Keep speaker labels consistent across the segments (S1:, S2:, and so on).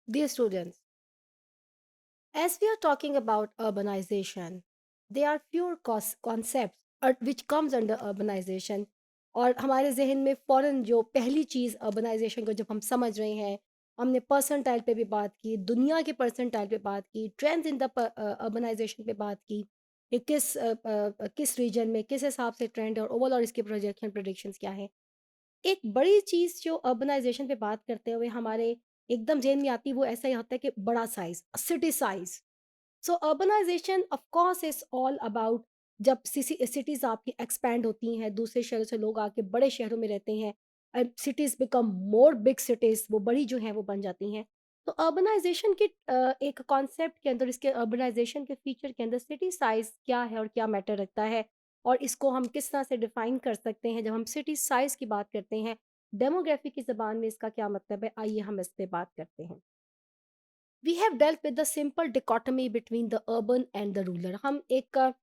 S1: Dear students, as we are talking about urbanization, there are few concepts which comes under urbanization और हमारे जहन में फ़ौरन जो पहली चीज़ urbanization को जब हम समझ रहे हैं, हमने परसेंटाइल पे भी बात की, दुनिया के परसेंटाइल पे बात की, ट्रेंड्स इन द urbanization पे बात की कि किस रीजन में किस हिसाब से ट्रेंड है और ओवरऑल इसके प्रोजेक्शन प्रेडिक्शंस क्या है। एक बड़ी चीज़ जो अर्बनाइज़ेशन पे बात करते हुए हमारे एकदम ज़हन में आती है वो ऐसा ही होता है कि बड़ा size, city size. So urbanisation of course is all about जब सिटीज़ आपकी एक्सपैंड होती हैं, दूसरे शहरों से लोग आके बड़े शहरों में रहते हैं, cities become more big cities, वो बड़ी जो हैं वो बन जाती हैं। तो अर्बनाइज़ेशन के एक कॉन्सेप्ट के अंदर, इसके अर्बनाइज़ेशन के फीचर के अंदर सिटी साइज़ क्या है और क्या मैटर रखता है और इसको हम किस तरह से डिफ़ाइन कर सकते हैं जब हम सिटी साइज़ की बात करते हैं, डेमोग्राफ़ी की ज़बान में इसका क्या मतलब है, आइए हम इस पे बात करते हैं। We have dealt with the simple dichotomy between the urban and the rural. हम एक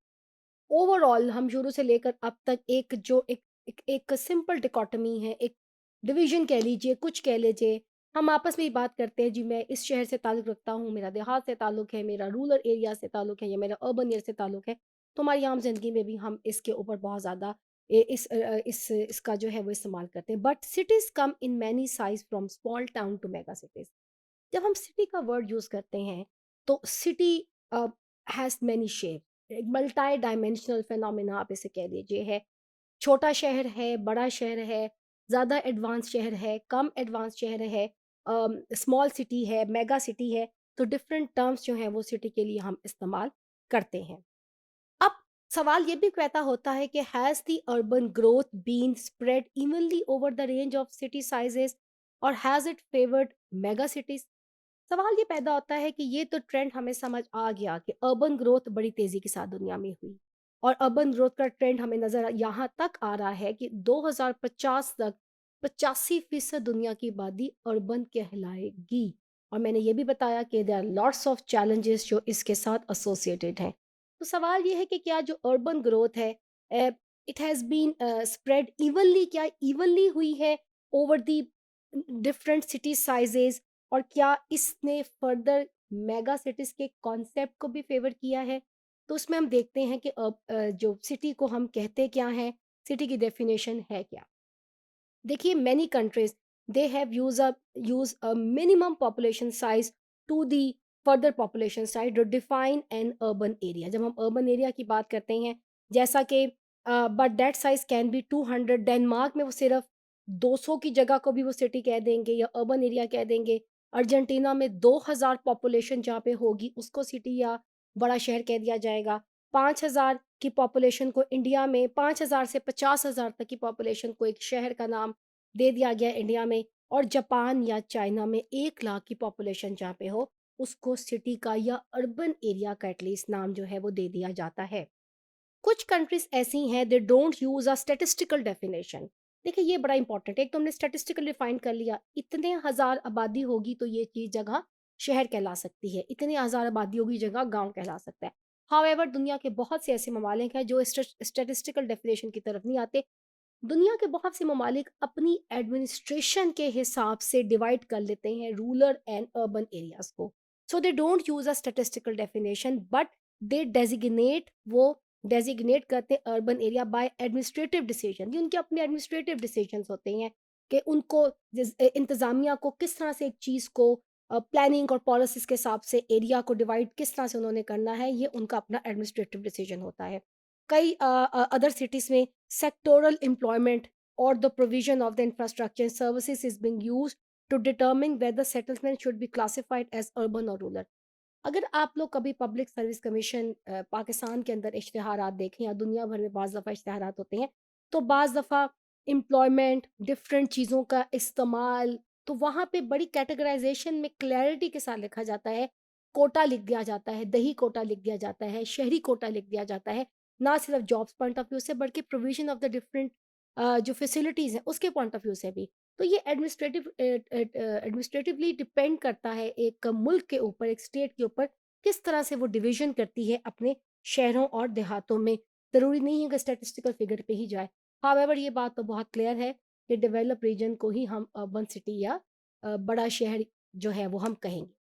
S1: ओवरऑल हम शुरू से लेकर अब तक एक सिंपल डिकोटमी है, एक डिवीजन कह लीजिए, कुछ कह लीजिए। हम आपस में ही बात करते हैं जी मैं इस शहर से ताल्लुक़ रखता हूँ, मेरा देहात से ताल्लुक़ है, मेरा रूरल एरिया से ताल्लुक़ है या मेरा अर्बन एरिया से ताल्लुक़ है। तो हमारी आम ज़िंदगी में भी हम इसके ऊपर बहुत ज़्यादा इसका जो है वो इस्तेमाल करते हैं। But cities come in many size from small town to mega cities. जब हम सिटी का वर्ड यूज़ करते हैं तो सिटी हैज़ मैनी शेप, एक मल्टी डायमेंशनल फिनोमेना आप इसे कह लीजिए है। छोटा शहर है, बड़ा शहर है, ज़्यादा एडवांस शहर है, कम एडवांस शहर है, स्मॉल सिटी है, मेगा सिटी है। तो डिफरेंट टर्म्स जो हैं वो सिटी के लिए हम इस्तेमाल करते हैं। अब सवाल ये भी पैदा होता है कि has the urban growth been spread evenly over the range of city sizes और has it favoured mega cities. सवाल ये पैदा होता है कि ये तो ट्रेंड हमें समझ आ गया कि अर्बन ग्रोथ बड़ी तेजी के साथ दुनिया में हुई और अर्बन ग्रोथ का ट्रेंड हमें नजर यहाँ तक आ रहा है कि 2050 तक 85% दुनिया की आबादी अर्बन कहलाएगी। और मैंने ये भी बताया कि there are lots of challenges जो इसके साथ एसोसिएटेड हैं। तो सवाल ये है कि क्या जो अर्बन ग्रोथ है it has been spread evenly, क्या इवनली हुई है over the different city sizes और क्या इसने फर्दर मेगा सिटीज़ के कॉन्सेप्ट को भी फ़ेवर किया है? तो उसमें हम देखते हैं कि जो सिटी को हम कहते क्या हैं? सिटी की डेफ़िनेशन है क्या? देखिए many countries they have use a minimum population size to the further population size to define an urban area. जब हम अर्बन एरिया की बात करते हैं, जैसा कि but that size can be 200। Denmark में वो सिर्फ़ 200 की जगह को भी वो सिटी कह देंगे या अर्बन एरिया कह देंगे। अर्जेंटीना में 2000 पॉपुलेशन जहाँ पे होगी उसको सिटी या बड़ा शहर कह दिया जाएगा। 5000 की पॉपुलेशन को इंडिया में 5000 से 50,000 तक की पॉपुलेशन को एक शहर का नाम दे दिया गया इंडिया में। और जापान या चाइना में 1 लाख की पॉपुलेशन जहाँ पे हो, उसको सिटी का या अर्बन एरिया का एटलीस्ट नाम जो है वो दे दिया जाता है। कुछ कंट्रीज़ ऐसी हैं they don't use a statistical definition. देखिए ये बड़ा इंपॉर्टेंट है, एक तो हमने स्टैटिस्टिकल डिफाइन कर लिया, इतने हज़ार आबादी होगी तो ये चीज़ जगह शहर कहला सकती है, इतने हज़ार आबादी होगी जगह गाँव कहला सकता है। हाउएवर दुनिया के बहुत से ऐसे ममालिक हैं जो स्टैटिस्टिकल डेफिनेशन की तरफ नहीं आते। दुनिया के बहुत से ममालिक अपनी एडमिनिस्ट्रेशन के हिसाब से डिवाइड कर लेते हैं रूरल एंड अर्बन एरियाज को। So they don't use a statistical definition but they designate करते urban area by administrative decision. ये उनके अपने एडमिनिस्ट्रेटिव डिसीजंस होते हैं कि उनको इंतज़ामिया को किस तरह से एक चीज़ को प्लानिंग और पॉलिसीज़ के हिसाब से एरिया को डिवाइड किस तरह से उन्होंने करना है, ये उनका अपना एडमिनिस्ट्रेटिव डिसीजन होता है। कई अदर सिटीज़ में sectoral employment or the provision of the infrastructure and services is being used to determine whether settlement should be classified as urban or rural। अगर आप लोग कभी पब्लिक सर्विस कमीशन पाकिस्तान के अंदर इश्तिहारात देखें या दुनिया भर में बाज़ दफ़ा इश्तिहारात होते हैं, तो बाज़ दफ़ा एम्प्लॉयमेंट, डिफरेंट चीज़ों का इस्तेमाल, तो वहाँ पे बड़ी कैटेगराइजेशन में क्लैरिटी के साथ लिखा जाता है। कोटा लिख दिया जाता है, दही कोटा लिख दिया जाता है, शहरी कोटा लिख दिया जाता है। ना सिर्फ जॉब्स पॉइंट ऑफ व्यू से बल्कि प्रोविज़न ऑफ द डिफरेंट जो फैसिलिटीज़ हैं उसके पॉइंट ऑफ व्यू से भी। तो ये एडमिनिस्ट्रेटिवली डिपेंड करता है एक मुल्क के ऊपर, एक स्टेट के ऊपर, किस तरह से वो डिवीज़न करती है अपने शहरों और देहातों में। ज़रूरी नहीं है कि स्टैटिस्टिकल फिगर पे ही जाए। हाउएवर ये बात तो बहुत क्लियर है कि डेवलप रीजन को ही हम अर्बन सिटी या बड़ा शहर जो है वो हम कहेंगे।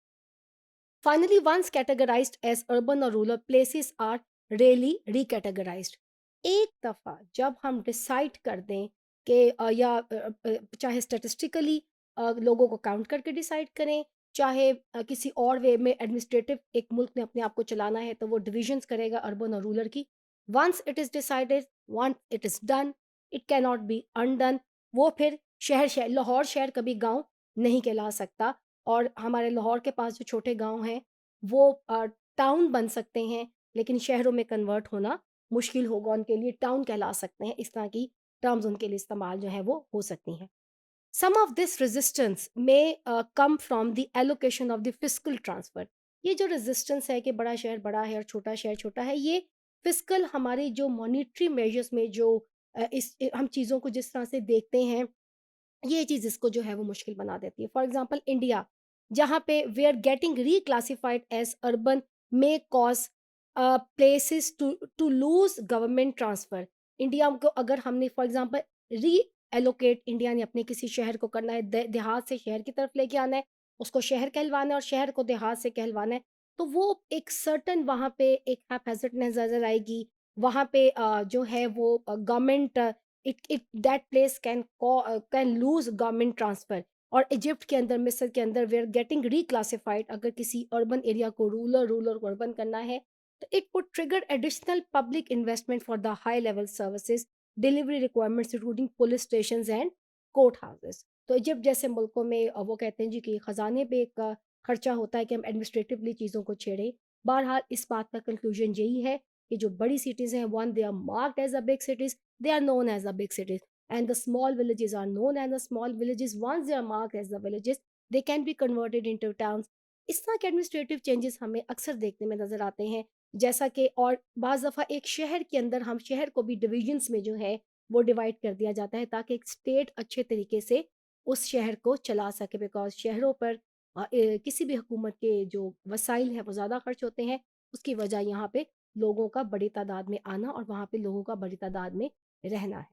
S1: Finally, once categorized as urban or rural, places are rarely recategorized. एक दफ़ा जब हम डिसाइड कर दें कि चाहे स्टैटिस्टिकली लोगों को काउंट करके डिसाइड करें, चाहे किसी और वे में एडमिनिस्ट्रेटिव एक मुल्क ने अपने आप को चलाना है तो वो डिविजन्स करेगा अर्बन और रूरल की। Once it is decided, once it is done, it can not be undone. वो फिर शहर लाहौर शहर कभी गाँव नहीं कहला सकता। और हमारे लाहौर के पास जो छोटे गाँव हैं, वो टाउन बन सकते हैं, लेकिन शहरों में कन्वर्ट होना मुश्किल होगा उनके लिए, टाउन कहला सकते हैं। इस तरह की टर्म्स उनके लिए इस्तेमाल जो है वो हो सकती हैं। सम ऑफ दिस रेजिस्टेंस में come from the allocation of the fiscal transfer. ये जो रेजिस्टेंस है कि बड़ा शहर बड़ा है और छोटा शहर छोटा है, ये फिस्कल हमारी जो मॉनिटरी मेजर्स में जो हम चीज़ों को जिस तरह से देखते हैं, ये चीज़ इसको जो है वो मुश्किल बना देती है। फॉर एग्ज़ाम्पल इंडिया, जहाँ पे वे are getting reclassified as urban may cause places to lose government transfer. India को अगर हमने फॉर एग्ज़ाम्पल री-एलोकेट इंडिया ने अपने किसी शहर को करना है, देहात से शहर की तरफ लेके आना है, उसको शहर कहलवाना है और शहर को देहात से कहलवाना है, तो वो एक सर्टेन वहाँ पे एक हैफ़ेज़िडनेस नज़र आएगी। वहाँ पे जो है वो government it that place can lose government transfer. और इजिप्ट के अंदर, मिस्र के अंदर वे आर गेटिंग रिक्लासिफाइड। अगर किसी अर्बन एरिया को रूरल, रूरल को अर्बन करना है, तो it would trigger additional public investment for the high level services, delivery requirements including police stations and court houses. तो इजिप्ट जैसे मुल्कों में वो कहते हैं जी कि खजाने पे एक खर्चा होता है कि हम एडमिनिस्ट्रेटिवली चीज़ों को छेड़ें। बहरहाल इस बात का कंक्लूजन यही है कि जो बड़ी सिटीज़ हैं, when they are marked as a big cities, they are known as the big cities, and the small villages are known as the small villages. Once they are marked as the villages, they can be converted into towns. इस तरह के administrative changes हमें अक्सर देखने में नज़र आते हैं। जैसा कि और बाज़ दफ़ा एक शहर के अंदर हम शहर को भी डिविजन्स में जो है वो डिवाइड कर दिया जाता है, ताकि एक स्टेट अच्छे तरीके से उस शहर को चला सके। बिकॉज शहरों पर किसी भी हुकूमत के जो वसाइल हैं वो ज़्यादा खर्च होते हैं। उसकी वजह यहाँ पे लोगों का बड़ी तादाद में आना और वहाँ पे लोगों का बड़ी तादाद में रहना है।